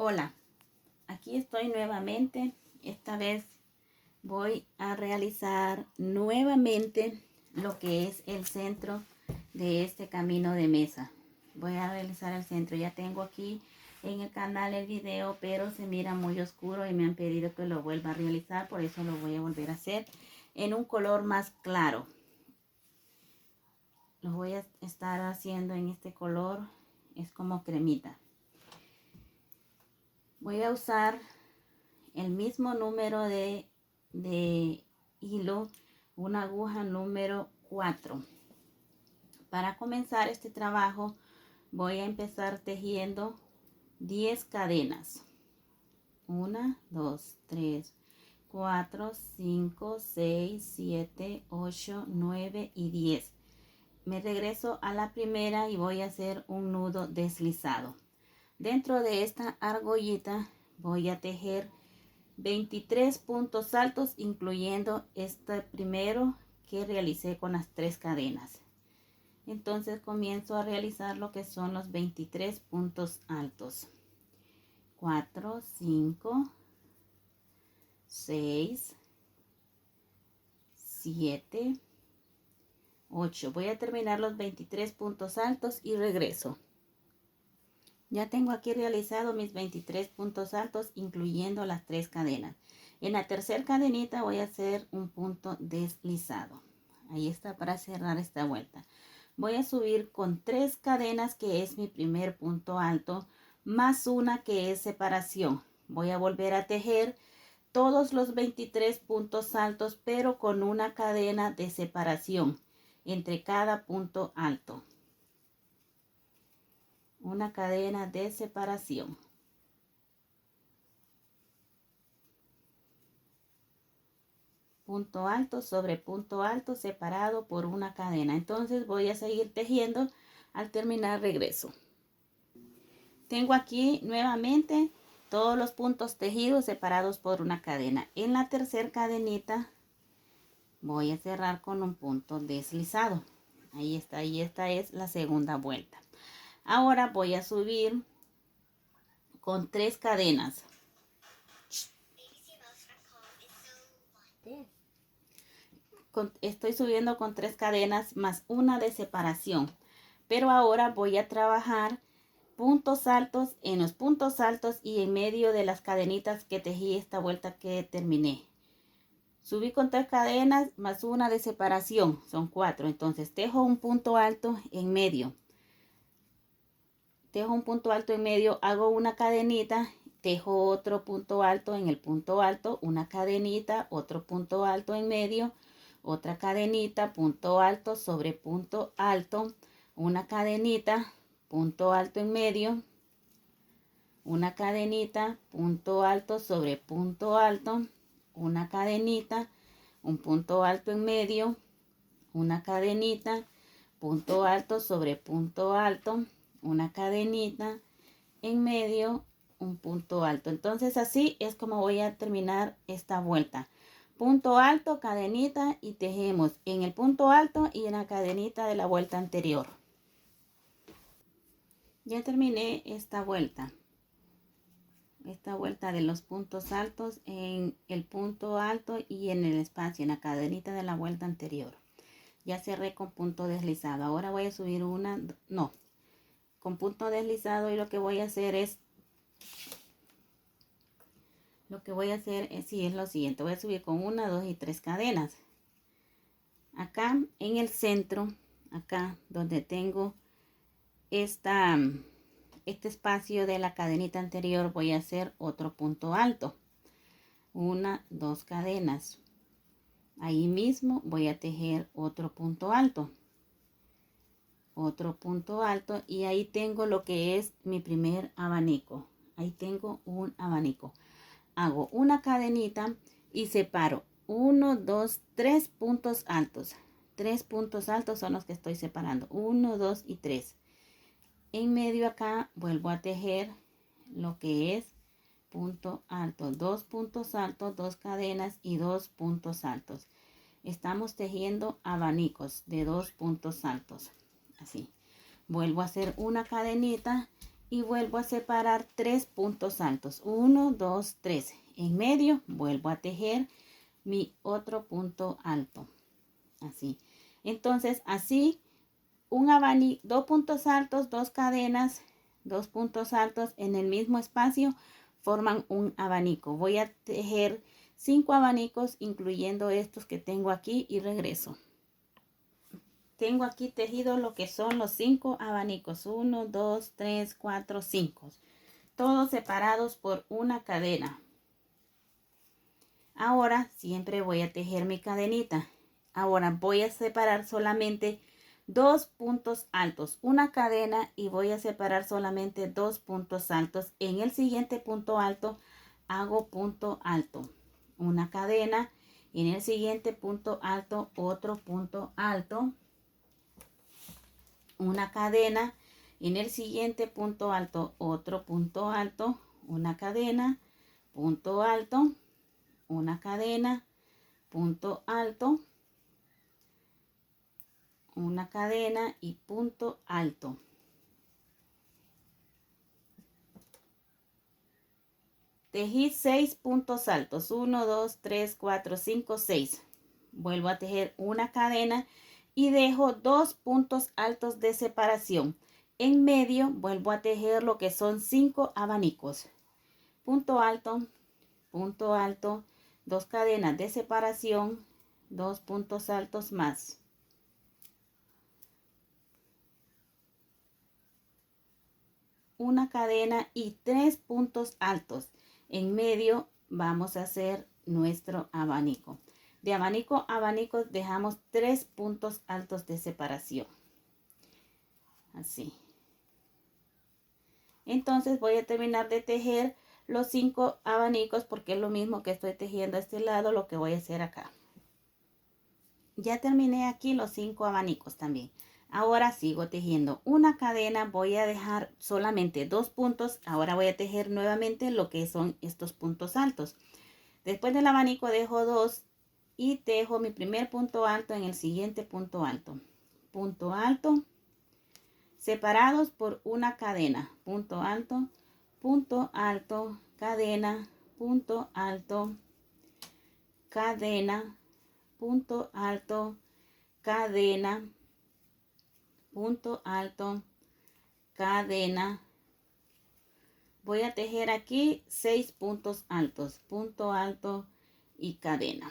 Hola, aquí estoy nuevamente. Esta vez voy a realizar nuevamente lo que es el centro de este camino de mesa. Voy a realizar el centro. Ya tengo aquí en el canal el video, pero se mira muy oscuro y me han pedido que lo vuelva a realizar. Por eso lo voy a volver a hacer en un color más claro. Lo voy a estar haciendo en este color. Es como cremita. Voy a usar el mismo número de hilo, una aguja número 4. Para comenzar este trabajo voy a empezar tejiendo 10 cadenas. 1, 2, 3, 4, 5, 6, 7, 8, 9 y 10. Me regreso a la primera y voy a hacer un nudo deslizado. Dentro de esta argollita voy a tejer 23 puntos altos, incluyendo este primero que realicé con las 3 cadenas. Entonces comienzo a realizar lo que son los 23 puntos altos. 4, 5, 6, 7, 8. Voy a terminar los 23 puntos altos y regreso. Ya tengo aquí realizado mis 23 puntos altos, incluyendo las 3 cadenas. En la tercera cadenita voy a hacer un punto deslizado. Ahí está para cerrar esta vuelta. Voy a subir con 3 cadenas, que es mi primer punto alto, más una que es separación. Voy a volver a tejer todos los 23 puntos altos, pero con una cadena de separación entre cada punto alto. Una cadena de separación. Punto alto sobre punto alto separado por una cadena. Entonces voy a seguir tejiendo. Al terminar regreso. Tengo aquí nuevamente todos los puntos tejidos separados por una cadena. En la tercera cadenita voy a cerrar con un punto deslizado. Ahí está, y esta es la segunda vuelta. Ahora voy a subir con 3 cadenas. Estoy subiendo con 3 cadenas más una de separación. Pero ahora voy a trabajar puntos altos en los puntos altos y en medio de las cadenitas que tejí esta vuelta que terminé. Subí con 3 cadenas más una de separación, son 4. Entonces tejo un punto alto en medio. Tejo un punto alto en medio, hago una cadenita, tejo otro punto alto en el punto alto, una cadenita, otro punto alto en medio, otra cadenita, punto alto sobre punto alto, una cadenita, punto alto en medio, una cadenita, punto alto sobre punto alto, una cadenita, un punto alto en medio, una cadenita, punto alto sobre punto alto, una cadenita en medio, un punto alto. Entonces así es como voy a terminar esta vuelta. Punto alto, cadenita y tejemos en el punto alto y en la cadenita de la vuelta anterior. Ya terminé esta vuelta de los puntos altos en el punto alto y en el espacio, en la cadenita de la vuelta anterior. Ya cerré con punto deslizado. Ahora voy a subir con punto deslizado, y lo que voy a hacer es lo siguiente. Voy a subir con 1, 2 y 3 cadenas. Acá en el centro, acá donde tengo este espacio de la cadenita anterior, voy a hacer otro punto alto. 1, 2 cadenas. Ahí mismo voy a tejer otro punto alto. Otro punto alto, y ahí tengo lo que es mi primer abanico. Ahí tengo un abanico. Hago una cadenita y separo 1, 2, 3 puntos altos. 3 puntos altos son los que estoy separando. 1, 2 y 3. En medio acá vuelvo a tejer lo que es punto alto. 2 puntos altos, 2 cadenas y 2 puntos altos. Estamos tejiendo abanicos de 2 puntos altos. Así. Vuelvo a hacer una cadenita y vuelvo a separar 3 puntos altos. 1, 2, 3. En medio vuelvo a tejer mi otro punto alto. Así. Entonces, así un abanico, 2 puntos altos, 2 cadenas, 2 puntos altos en el mismo espacio forman un abanico. Voy a tejer 5 abanicos, incluyendo estos que tengo aquí, y regreso. Tengo aquí tejido lo que son los 5 abanicos. 1, 2, 3, 4, 5. Todos separados por una cadena. Ahora siempre voy a tejer mi cadenita. Ahora voy a separar solamente 2 puntos altos, una cadena, y voy a separar solamente 2 puntos altos. En el siguiente punto alto hago punto alto, una cadena, y en el siguiente punto alto otro punto alto, una cadena, en el siguiente punto alto otro punto alto, una cadena, punto alto, una cadena, punto alto, una cadena y punto alto. Tejí 6 puntos altos. 1, 2, 3, 4, 5, 6. Vuelvo a tejer una cadena y dejo 2 puntos altos de separación. En medio vuelvo a tejer lo que son 5 abanicos. Punto alto, 2 cadenas de separación, 2 puntos altos más. Una cadena y 3 puntos altos. En medio vamos a hacer nuestro abanico. De abanico a abanico dejamos 3 puntos altos de separación. Así. Entonces voy a terminar de tejer los 5 abanicos, porque es lo mismo que estoy tejiendo a este lado, lo que voy a hacer acá. Ya terminé aquí los 5 abanicos también. Ahora sigo tejiendo una cadena, voy a dejar solamente 2 puntos. Ahora voy a tejer nuevamente lo que son estos puntos altos. Después del abanico dejo 2 y tejo mi primer punto alto en el siguiente punto alto. Punto alto, separados por una cadena. Punto alto, cadena, punto alto, cadena, punto alto, cadena, punto alto, cadena. Voy a tejer aquí 6 puntos altos, punto alto y cadena.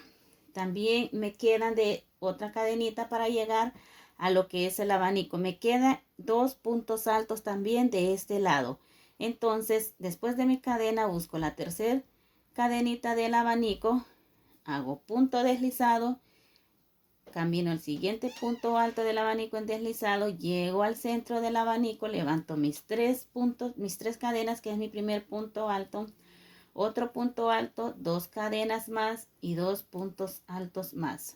También me quedan de otra cadenita para llegar a lo que es el abanico. Me quedan 2 puntos altos también de este lado. Entonces, después de mi cadena, busco la tercera cadenita del abanico, hago punto deslizado, camino al siguiente punto alto del abanico en deslizado, llego al centro del abanico, levanto mis 3 puntos, mis 3 cadenas, que es mi primer punto alto, otro punto alto, 2 cadenas más y 2 puntos altos más.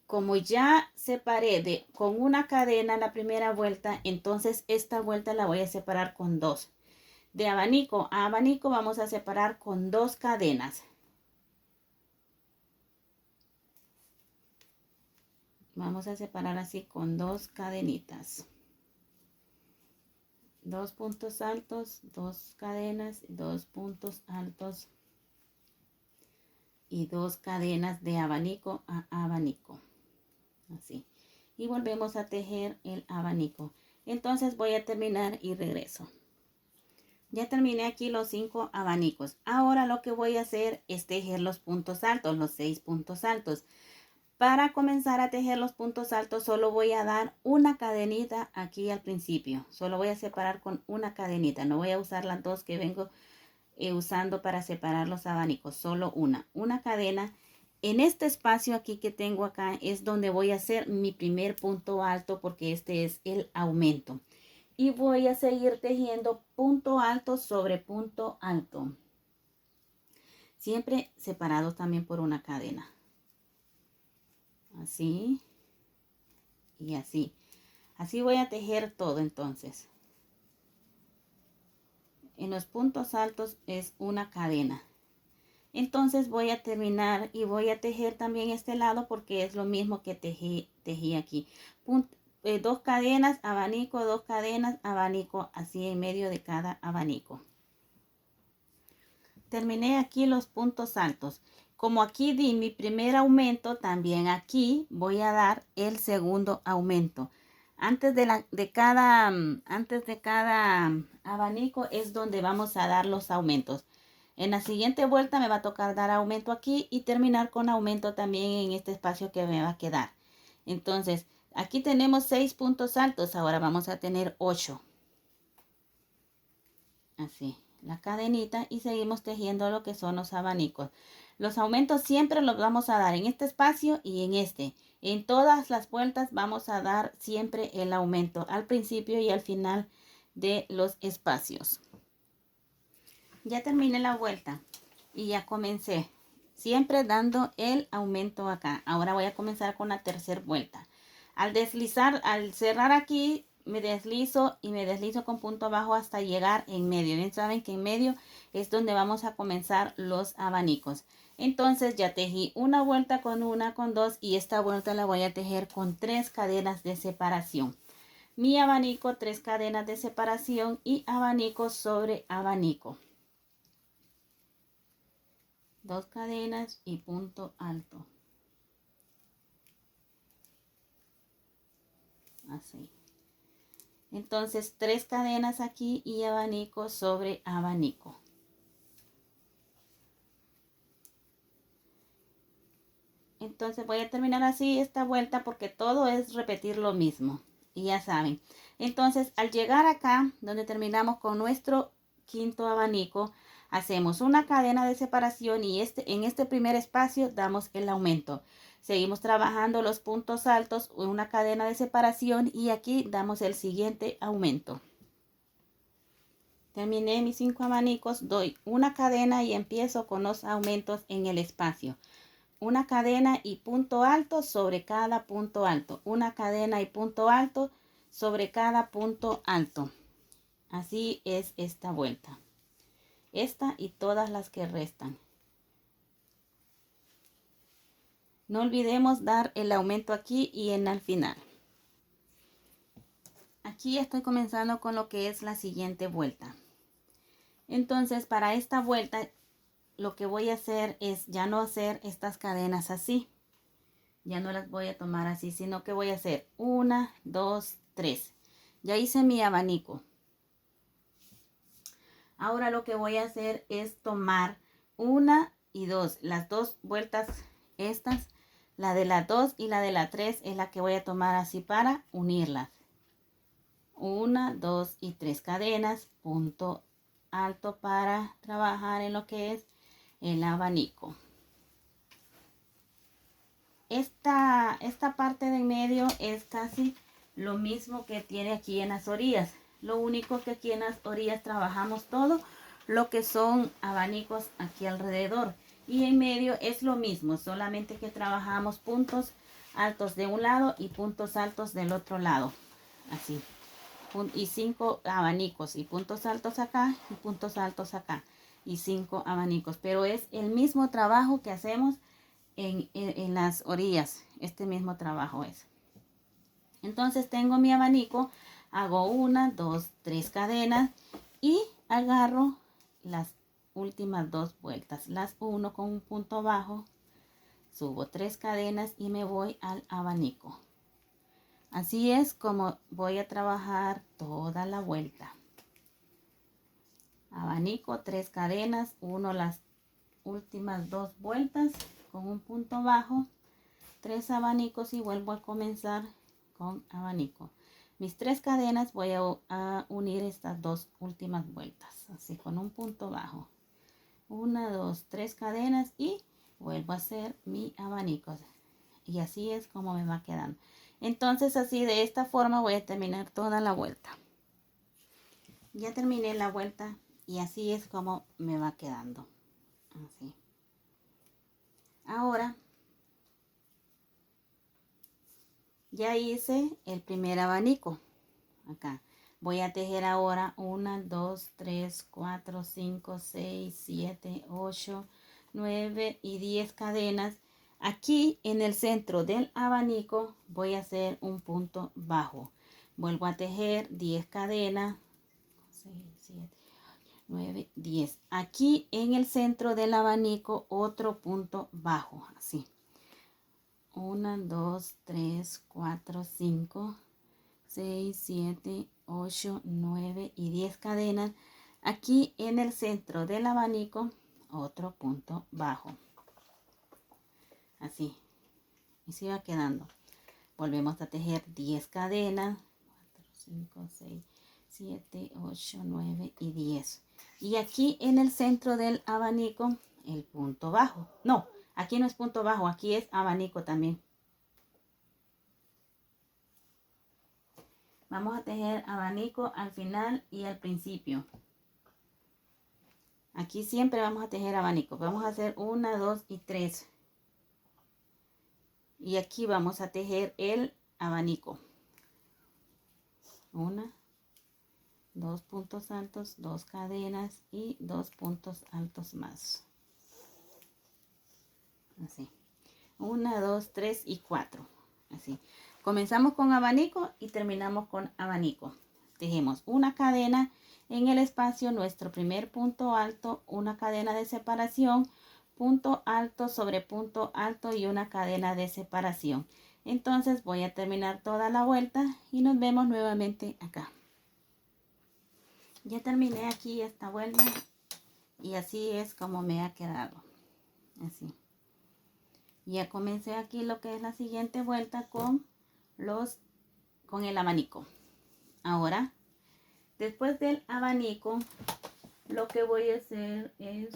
Como ya separé con una cadena la primera vuelta, entonces esta vuelta la voy a separar con 2. De abanico a abanico vamos a separar con 2 cadenas. Vamos a separar así con 2 cadenitas. 2 puntos altos, 2 cadenas, 2 puntos altos y 2 cadenas de abanico a abanico. Así. Y volvemos a tejer el abanico. Entonces voy a terminar y regreso. Ya terminé aquí los 5 abanicos. Ahora lo que voy a hacer es tejer los puntos altos, los 6 puntos altos. Para comenzar a tejer los puntos altos solo voy a dar una cadenita aquí al principio. Solo voy a separar con una cadenita. No voy a usar las 2 que vengo usando para separar los abanicos. Solo una cadena. En este espacio aquí que tengo acá es donde voy a hacer mi primer punto alto, porque este es el aumento. Y voy a seguir tejiendo punto alto sobre punto alto. Siempre separados también por una cadena. Así y así. Así voy a tejer todo entonces. En los puntos altos es una cadena. Entonces voy a terminar y voy a tejer también este lado, porque es lo mismo que tejí aquí. 2 cadenas, abanico, 2 cadenas, abanico, así en medio de cada abanico. Terminé aquí los puntos altos. Como aquí di mi primer aumento, también aquí voy a dar el segundo aumento. Antes de cada abanico es donde vamos a dar los aumentos. En la siguiente vuelta me va a tocar dar aumento aquí y terminar con aumento también en este espacio que me va a quedar. Entonces, aquí tenemos 6 puntos altos, ahora vamos a tener 8. Así, la cadenita y seguimos tejiendo lo que son los abanicos. Los aumentos siempre los vamos a dar en este espacio y en este. En todas las vueltas vamos a dar siempre el aumento al principio y al final de los espacios. Ya terminé la vuelta y ya comencé. Siempre dando el aumento acá. Ahora voy a comenzar con la tercera vuelta. Al deslizar, al cerrar aquí, me deslizo y me deslizo con punto bajo hasta llegar en medio. Bien saben que en medio es donde vamos a comenzar los abanicos. Entonces ya tejí una vuelta con una, con dos y esta vuelta la voy a tejer con 3 cadenas de separación. Mi abanico, 3 cadenas de separación y abanico sobre abanico. 2 cadenas y punto alto. Así. Entonces 3 cadenas aquí y abanico sobre abanico. Entonces voy a terminar así esta vuelta porque todo es repetir lo mismo. Y ya saben. Entonces al llegar acá donde terminamos con nuestro quinto abanico, hacemos una cadena de separación y en este primer espacio damos el aumento. Seguimos trabajando los puntos altos, una cadena de separación y aquí damos el siguiente aumento. Terminé mis 5 abanicos, doy una cadena y empiezo con los aumentos en el espacio. Una cadena y punto alto sobre cada punto alto. Una cadena y punto alto sobre cada punto alto. Así es esta vuelta. Esta y todas las que restan. No olvidemos dar el aumento aquí y en el final. Aquí estoy comenzando con lo que es la siguiente vuelta. Entonces para esta vuelta lo que voy a hacer es ya no hacer estas cadenas así. Ya no las voy a tomar así, sino que voy a hacer 1, 2, 3. Ya hice mi abanico. Ahora lo que voy a hacer es tomar 1 y 2. Las dos vueltas estas, la de la 2 y la de la 3 es la que voy a tomar así para unirlas. 1, 2 y 3 cadenas, punto alto para trabajar en lo que es el abanico. Esta parte de en medio es casi lo mismo que tiene aquí en las orillas. Lo único que aquí en las orillas trabajamos todo lo que son abanicos aquí alrededor. Y en medio es lo mismo, solamente que trabajamos puntos altos de un lado y puntos altos del otro lado. Así. Y 5 abanicos y puntos altos acá y puntos altos acá. Y 5 abanicos. Pero es el mismo trabajo que hacemos en las orillas. Este mismo trabajo es. Entonces tengo mi abanico, hago 1, 2, 3 cadenas y agarro las últimas 2 vueltas. Las 1 con un punto bajo, subo 3 cadenas y me voy al abanico. Así es como voy a trabajar toda la vuelta. Abanico, 3 cadenas, 1 las últimas 2 vueltas con un punto bajo, 3 abanicos y vuelvo a comenzar con abanico. Mis 3 cadenas voy a unir estas 2 últimas vueltas, así con un punto bajo. 1, 2, 3 cadenas y vuelvo a hacer mi abanico. Y así es como me va quedando. Entonces así de esta forma voy a terminar toda la vuelta. Ya terminé la vuelta y así es como me va quedando. Así. Ahora ya hice el primer abanico. Acá. Voy a tejer ahora 1, 2, 3, 4, 5, 6, 7, 8, 9 y 10 cadenas Aquí en el centro del abanico voy a hacer un punto bajo. Vuelvo a tejer 10 cadenas. 6, 7, 9, 10. Aquí en el centro del abanico otro punto bajo, así. 1, 2, 3, 4, 5, 6, 7, 8, 9 y 10 cadenas. Aquí en el centro del abanico otro punto bajo. Así. Y se va quedando. Volvemos a tejer 10 cadenas. 4, 5, 6, 7, 8, 9 y 10. Y aquí en el centro del abanico el punto bajo. No, aquí no es punto bajo, aquí es abanico también. Vamos a tejer abanico al final y al principio. Aquí siempre vamos a tejer abanico. Vamos a hacer 1, 2 y 3. Y aquí vamos a tejer el abanico. 1, 2 puntos altos, 2 cadenas y 2 puntos altos más. Así. 1, 2, 3 y 4. Así. Comenzamos con abanico y terminamos con abanico. Tejemos una cadena en el espacio, nuestro primer punto alto, una cadena de separación, punto alto sobre punto alto y una cadena de separación. Entonces voy a terminar toda la vuelta y nos vemos nuevamente acá. Ya terminé aquí esta vuelta y así es como me ha quedado. Así. Ya comencé aquí lo que es la siguiente vuelta con el abanico. Ahora, después del abanico, lo que voy a hacer es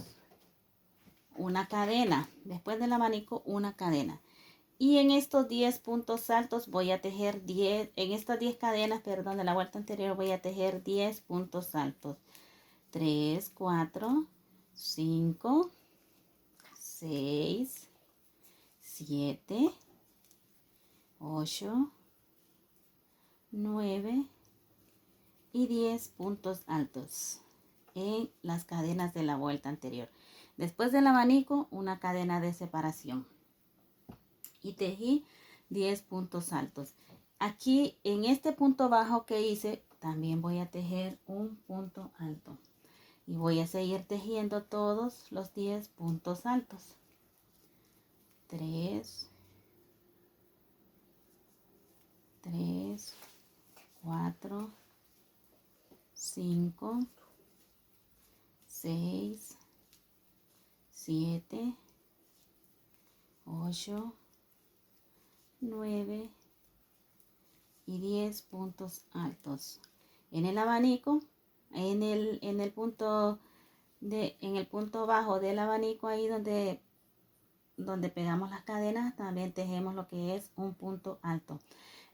una cadena. Después del abanico, una cadena. Y en estos 10 puntos altos voy a tejer 10, en estas 10 cadenas, perdón, de la vuelta anterior voy a tejer 10 puntos altos. 3, 4, 5, 6, 7, 8, 9 y 10 puntos altos en las cadenas de la vuelta anterior. Después del abanico, una cadena de separación. Y tejí 10 puntos altos. Aquí en este punto bajo que hice, también voy a tejer un punto alto. Y voy a seguir tejiendo todos los 10 puntos altos. 3, 4, 5, 6, 7, 8, 9 y 10 puntos altos. En el abanico, en el punto bajo del abanico, ahí donde pegamos las cadenas, también tejemos lo que es un punto alto.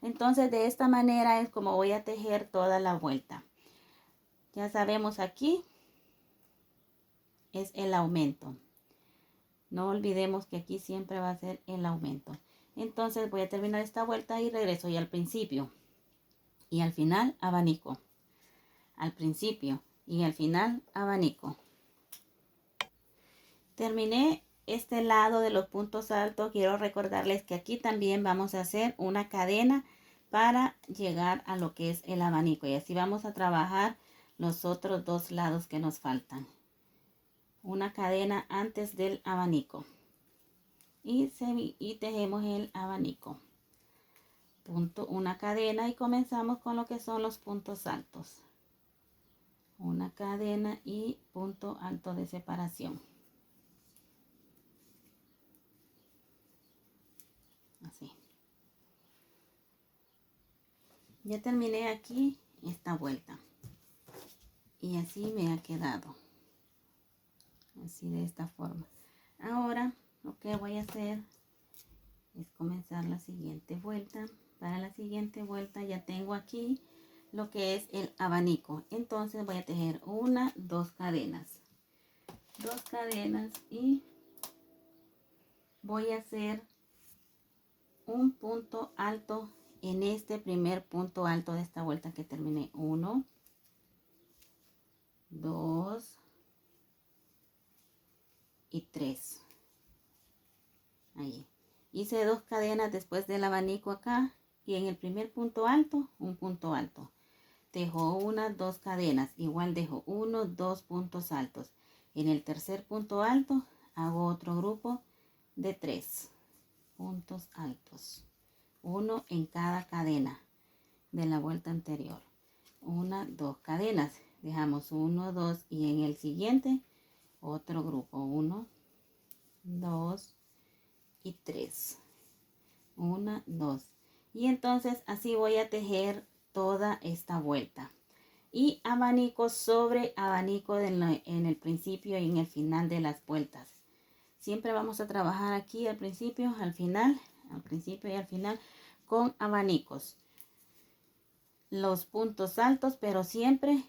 Entonces de esta manera es como voy a tejer toda la vuelta. Ya sabemos, aquí es el aumento. No olvidemos que aquí siempre va a ser el aumento. Entonces voy a terminar esta vuelta y regreso ya al principio. Y al final abanico. Al principio y al final abanico. Terminé este lado de los puntos altos. Quiero recordarles que aquí también vamos a hacer una cadena para llegar a lo que es el abanico. Y así vamos a trabajar los otros dos lados que nos faltan. Una cadena antes del abanico. Y tejemos el abanico. Una cadena y comenzamos con lo que son los puntos altos. Una cadena y punto alto de separación. Así. Ya terminé aquí esta vuelta. Y así me ha quedado. Así, de esta forma. Ahora lo que voy a hacer es comenzar la siguiente vuelta. Para la siguiente vuelta ya tengo aquí lo que es el abanico. Entonces voy a tejer 1, 2 cadenas. 2 cadenas y voy a hacer un punto alto en este primer punto alto de esta vuelta que terminé. 1, 2 y 3. Ahí. Hice 2 cadenas después del abanico acá y en el primer punto alto, un punto alto. Dejo unas 2 cadenas, igual dejo 1, 2 puntos altos. En el tercer punto alto hago otro grupo de 3 puntos altos, uno en cada cadena de la vuelta anterior. 1, 2 cadenas, dejamos 1, 2 y en el siguiente otro grupo, 1, 2 y 3, 1, 2, y entonces así voy a tejer toda esta vuelta y abanico sobre abanico en el principio y en el final de las vueltas. Siempre vamos a trabajar aquí al principio, al final, al principio y al final con abanicos. Los puntos altos, pero siempre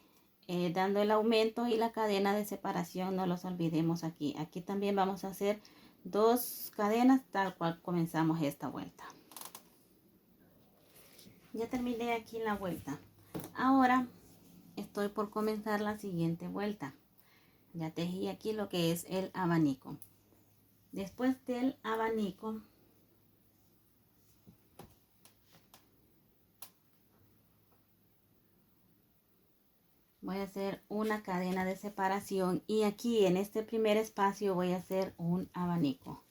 dando el aumento y la cadena de separación, no los olvidemos aquí. Aquí también vamos a hacer 2 cadenas tal cual comenzamos esta vuelta. Ya terminé aquí la vuelta. Ahora estoy por comenzar la siguiente vuelta. Ya tejí aquí lo que es el abanico. Después del abanico voy a hacer una cadena de separación y aquí en este primer espacio voy a hacer un abanico.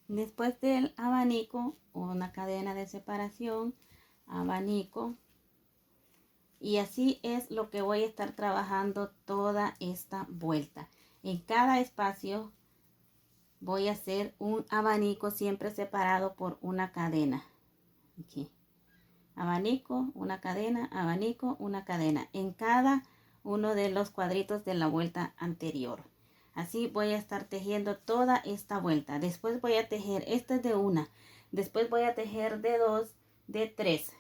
Después del abanico, una cadena de separación, abanico, y así es lo que voy a estar trabajando toda esta vuelta. En cada espacio voy a hacer un abanico siempre separado por una cadena. Aquí. Abanico, una cadena, abanico, una cadena. En cada uno de los cuadritos de la vuelta anterior. Así voy a estar tejiendo toda esta vuelta. Después voy a tejer, esta es de una. Después voy a tejer de 2, de 3.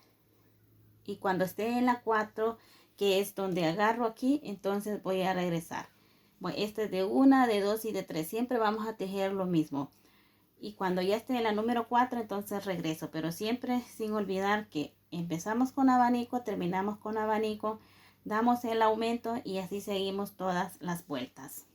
Y cuando esté en la 4, que es donde agarro aquí, entonces voy a regresar. Bueno, este es de 1, de 2 y de 3. Siempre vamos a tejer lo mismo. Y cuando ya esté en la número 4, entonces regreso. Pero siempre sin olvidar que empezamos con abanico, terminamos con abanico, damos el aumento y así seguimos todas las vueltas.